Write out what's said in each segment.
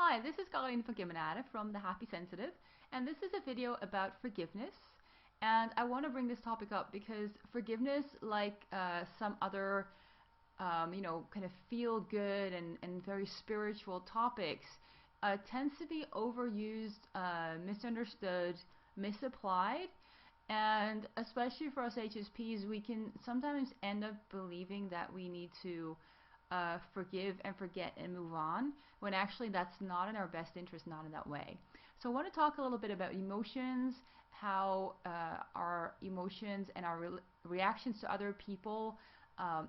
Hi, this is Caroline van Kimmenade from The Happy Sensitive, and this is a video about forgiveness. And I want to bring this topic up because forgiveness, like some other, kind of feel good and very spiritual topics, tends to be overused, misunderstood, misapplied. And especially for us HSPs, we can sometimes end up believing that we need to forgive and forget and move on, when actually that's not in our best interest, not in that way. So I want to talk a little bit about emotions, how our emotions and our reactions to other people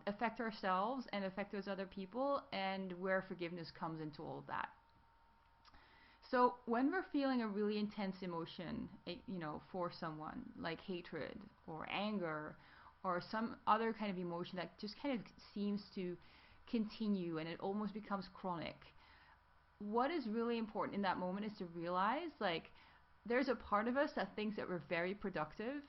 affect ourselves and affect those other people, and where forgiveness comes into all of that. So when we're feeling a really intense emotion, for someone, like hatred or anger or some other kind of emotion that just kind of seems to continue and it almost becomes chronic, what is really important in that moment is to realize, like, there's a part of us that thinks that we're very productive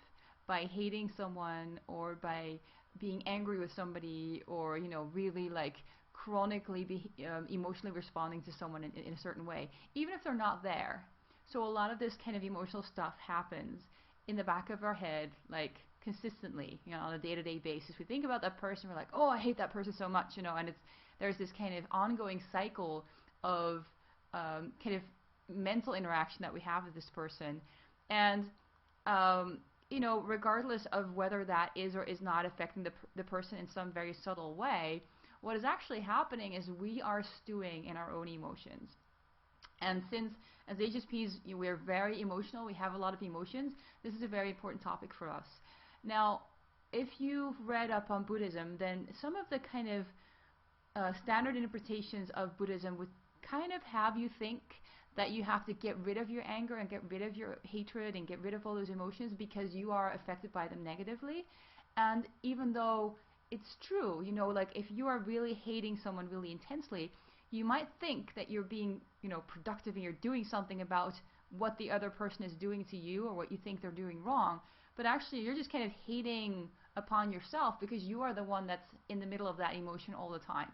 by hating someone or by being angry with somebody, or really like chronically emotionally responding to someone in a certain way, even if they're not there. So a lot of this kind of emotional stuff happens in the back of our head, like consistently, on a day-to-day basis. We think about that person, we're like, oh, I hate that person so much, and there's this kind of ongoing cycle of kind of mental interaction that we have with this person, and regardless of whether that is or is not affecting the person in some very subtle way, what is actually happening is we are stewing in our own emotions. And since as HSPs we're very emotional, we have a lot of emotions, this is a very important topic for us. Now, if you've read up on Buddhism, then some of the kind of standard interpretations of Buddhism would kind of have you think that you have to get rid of your anger and get rid of your hatred and get rid of all those emotions because you are affected by them negatively. And even though it's true, like if you are really hating someone really intensely, you might think that you're being, productive and you're doing something about what the other person is doing to you or what you think they're doing wrong, but actually you're just kind of hating upon yourself because you are the one that's in the middle of that emotion all the time.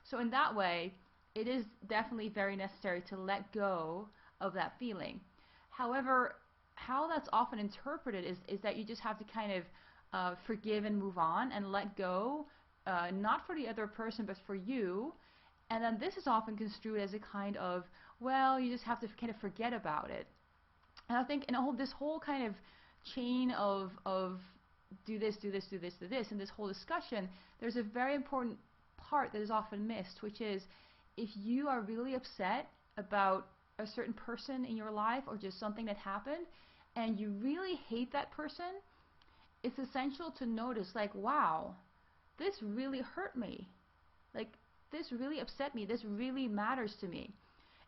So in that way, it is definitely very necessary to let go of that feeling. However, how that's often interpreted is that you just have to kind of forgive and move on and let go, not for the other person but for you. And then this is often construed as a kind of, well, you just have to kind of forget about it. And I think in this whole kind of chain of do this, do this, do this, do this, in this whole discussion, there's a very important part that is often missed, which is if you are really upset about a certain person in your life or just something that happened and you really hate that person, it's essential to notice, like, wow, this really hurt me. Like, this really upset me. This really matters to me.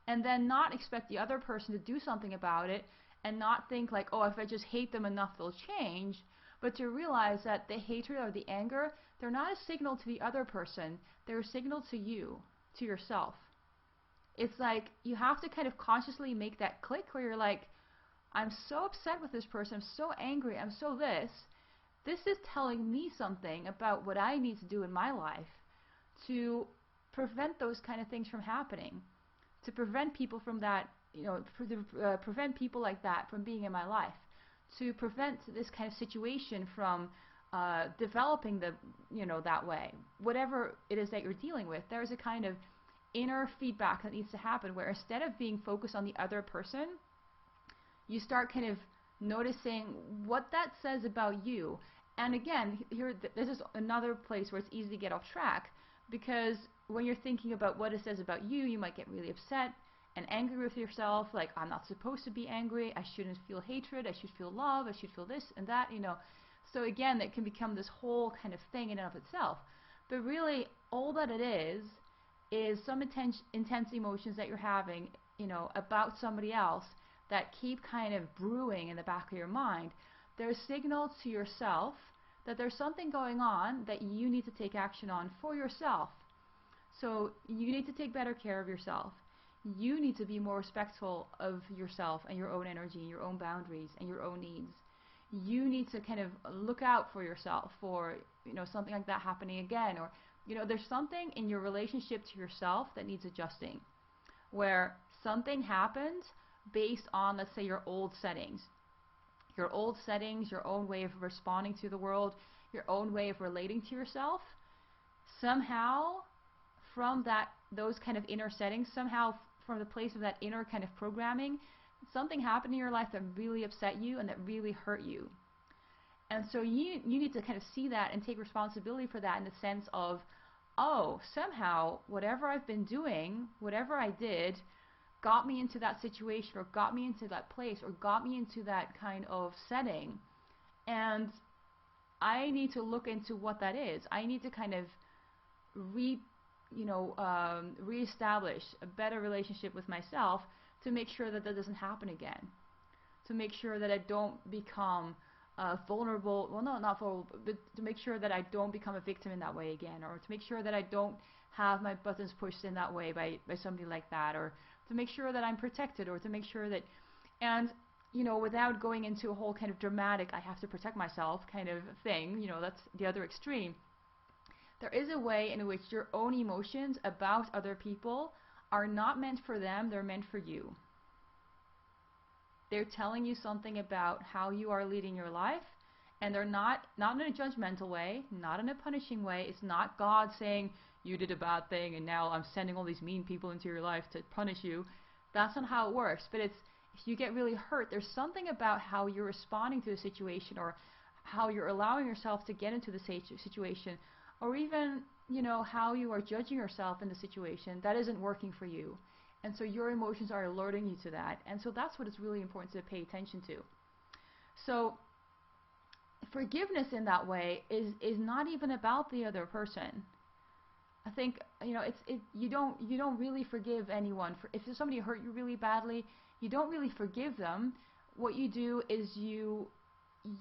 And then not expect the other person to do something about it and not think like, oh, if I just hate them enough, they'll change. But to realize that the hatred or the anger, they're not a signal to the other person. They're a signal to you, to yourself. It's like you have to kind of consciously make that click where you're like, I'm so upset with this person. I'm so angry. I'm so this. This is telling me something about what I need to do in my life to prevent those kind of things from happening, to prevent people from that, prevent people like that from being in my life, to prevent this kind of situation from developing that way. Whatever it is that you're dealing with, there's a kind of inner feedback that needs to happen where instead of being focused on the other person, you start kind of noticing what that says about you. And again, this is another place where it's easy to get off track, because when you're thinking about what it says about you, you might get really upset and angry with yourself, like, I'm not supposed to be angry, I shouldn't feel hatred, I should feel love, I should feel this and that, So again, that can become this whole kind of thing in and of itself. But really, all that it is some intense emotions that you're having, about somebody else that keep kind of brewing in the back of your mind. They're signals to yourself that there's something going on that you need to take action on for yourself. So you need to take better care of yourself. You need to be more respectful of yourself and your own energy and your own boundaries and your own needs. You need to kind of look out for yourself for something like that happening again, or there's something in your relationship to yourself that needs adjusting. Where something happened based on, let's say, your old settings. Your old settings, your own way of responding to the world, your own way of relating to yourself. Somehow, from those kind of inner settings, somehow from the place of that inner kind of programming, something happened in your life that really upset you and that really hurt you. And so you need to kind of see that and take responsibility for that, in the sense of, oh, somehow whatever I've been doing, whatever I did, got me into that situation, or got me into that place, or got me into that kind of setting. And I need to look into what that is. I need to kind of reestablish a better relationship with myself to make sure that that doesn't happen again. To make sure that I don't become vulnerable, well, no, not vulnerable, but to make sure that I don't become a victim in that way again, or to make sure that I don't have my buttons pushed in that way by somebody like that, or to make sure that I'm protected, or to make sure that, and without going into a whole kind of dramatic, I have to protect myself kind of thing, that's the other extreme. There is a way in which your own emotions about other people are not meant for them, they're meant for you. They're telling you something about how you are leading your life, and they're not in a judgmental way, not in a punishing way. It's not God saying, you did a bad thing and now I'm sending all these mean people into your life to punish you. That's not how it works. But it's, if you get really hurt, there's something about how you're responding to a situation, or how you're allowing yourself to get into the situation, or even, how you are judging yourself in the situation that isn't working for you. And so your emotions are alerting you to that. And so that's what it's really important to pay attention to. So forgiveness in that way is not even about the other person. I think, you don't really forgive anyone. If somebody hurt you really badly, you don't really forgive them. What you do is you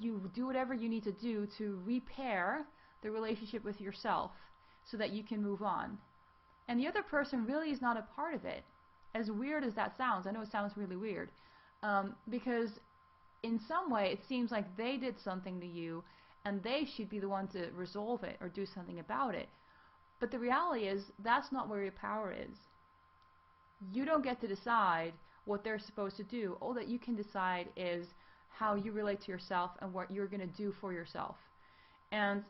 do whatever you need to do to repair the relationship with yourself so that you can move on. And the other person really is not a part of it. As weird as that sounds, I know it sounds really weird, because in some way it seems like they did something to you and they should be the one to resolve it or do something about it. But the reality is, that's not where your power is. You don't get to decide what they're supposed to do. All that you can decide is how you relate to yourself and what you're going to do for yourself. And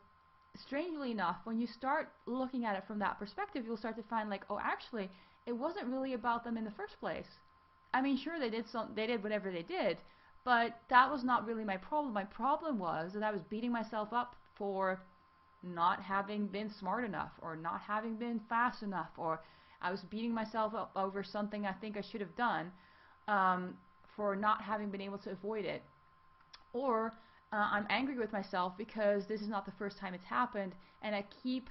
strangely enough, when you start looking at it from that perspective, you'll start to find like, oh, actually, it wasn't really about them in the first place. I mean, sure, they did whatever they did, but that was not really my problem. My problem was that I was beating myself up for not having been smart enough, or not having been fast enough, or I was beating myself up over something I think I should have done, for not having been able to avoid it. Or I'm angry with myself because this is not the first time it's happened, and I keep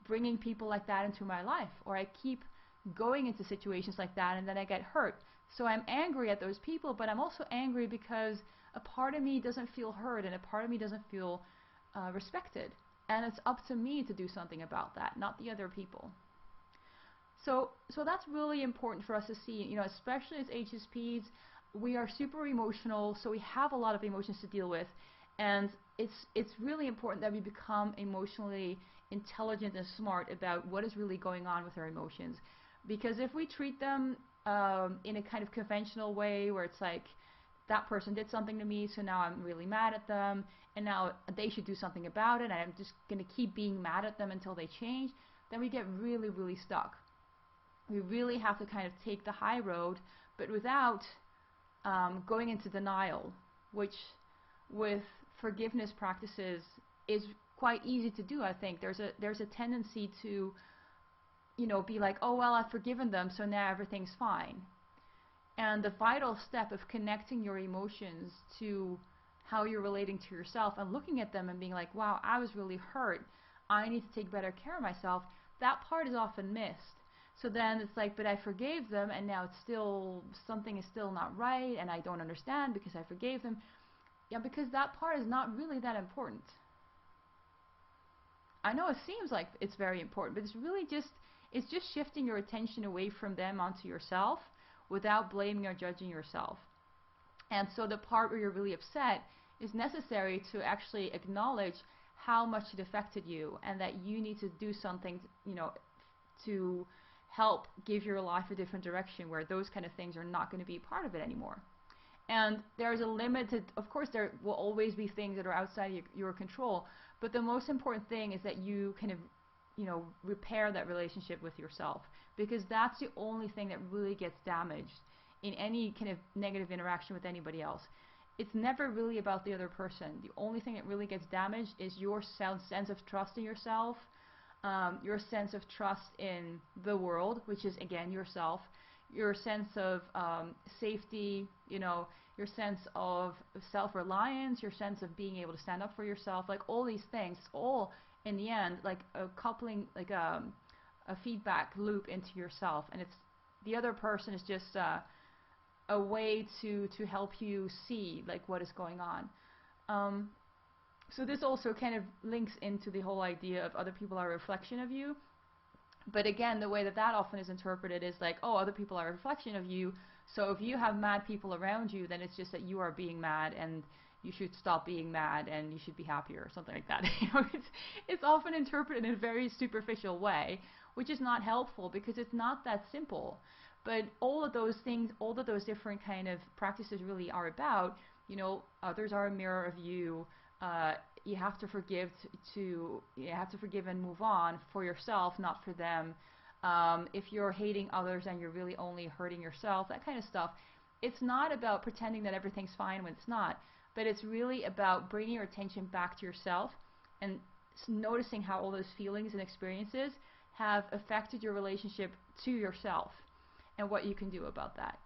bringing people like that into my life, or I keep going into situations like that, and then I get hurt. So I'm angry at those people, but I'm also angry because a part of me doesn't feel heard, and a part of me doesn't feel respected. And it's up to me to do something about that, not the other people. So that's really important for us to see, especially as HSPs, we are super emotional, so we have a lot of emotions to deal with, and it's really important that we become emotionally intelligent and smart about what is really going on with our emotions. Because if we treat them in a kind of conventional way, where it's like, that person did something to me, so now I'm really mad at them, and now they should do something about it, and I'm just going to keep being mad at them until they change, then we get really, really stuck. We really have to kind of take the high road, but without going into denial, which with forgiveness practices is quite easy to do. I think there's a tendency to be like, oh well, I've forgiven them, so now everything's fine. And the vital step of connecting your emotions to how you're relating to yourself and looking at them and being like, wow, I was really hurt, I need to take better care of myself, that part is often missed. So then it's like, but I forgave them, and now it's still, something is still not right, and I don't understand because I forgave them. Yeah, because that part is not really that important. I know it seems like it's very important, but it's really just shifting your attention away from them onto yourself without blaming or judging yourself. And so the part where you're really upset is necessary to actually acknowledge how much it affected you, and that you need to do something, to help give your life a different direction where those kind of things are not going to be part of it anymore. And there's a limited, of course, there will always be things that are outside your control, but the most important thing is that you kind of, repair that relationship with yourself, because that's the only thing that really gets damaged in any kind of negative interaction with anybody else. It's never really about the other person. The only thing that really gets damaged is your sense of trust in yourself, your sense of trust in the world, which is again yourself, your sense of safety, your sense of self-reliance, your sense of being able to stand up for yourself, like all these things, all in the end like a coupling, like a feedback loop into yourself, and it's the other person is just a way to help you see like what is going on. So this also kind of links into the whole idea of other people are a reflection of you. But again, the way that often is interpreted is like, oh, other people are a reflection of you, so if you have mad people around you, then it's just that you are being mad and you should stop being mad and you should be happier or something like that. It's often interpreted in a very superficial way, which is not helpful because it's not that simple. But all of those things, all of those different kind of practices really are about, others are a mirror of you. You have to forgive you have to forgive and move on for yourself, not for them. If you're hating others and you're really only hurting yourself, that kind of stuff. It's not about pretending that everything's fine when it's not, but it's really about bringing your attention back to yourself and noticing how all those feelings and experiences have affected your relationship to yourself and what you can do about that.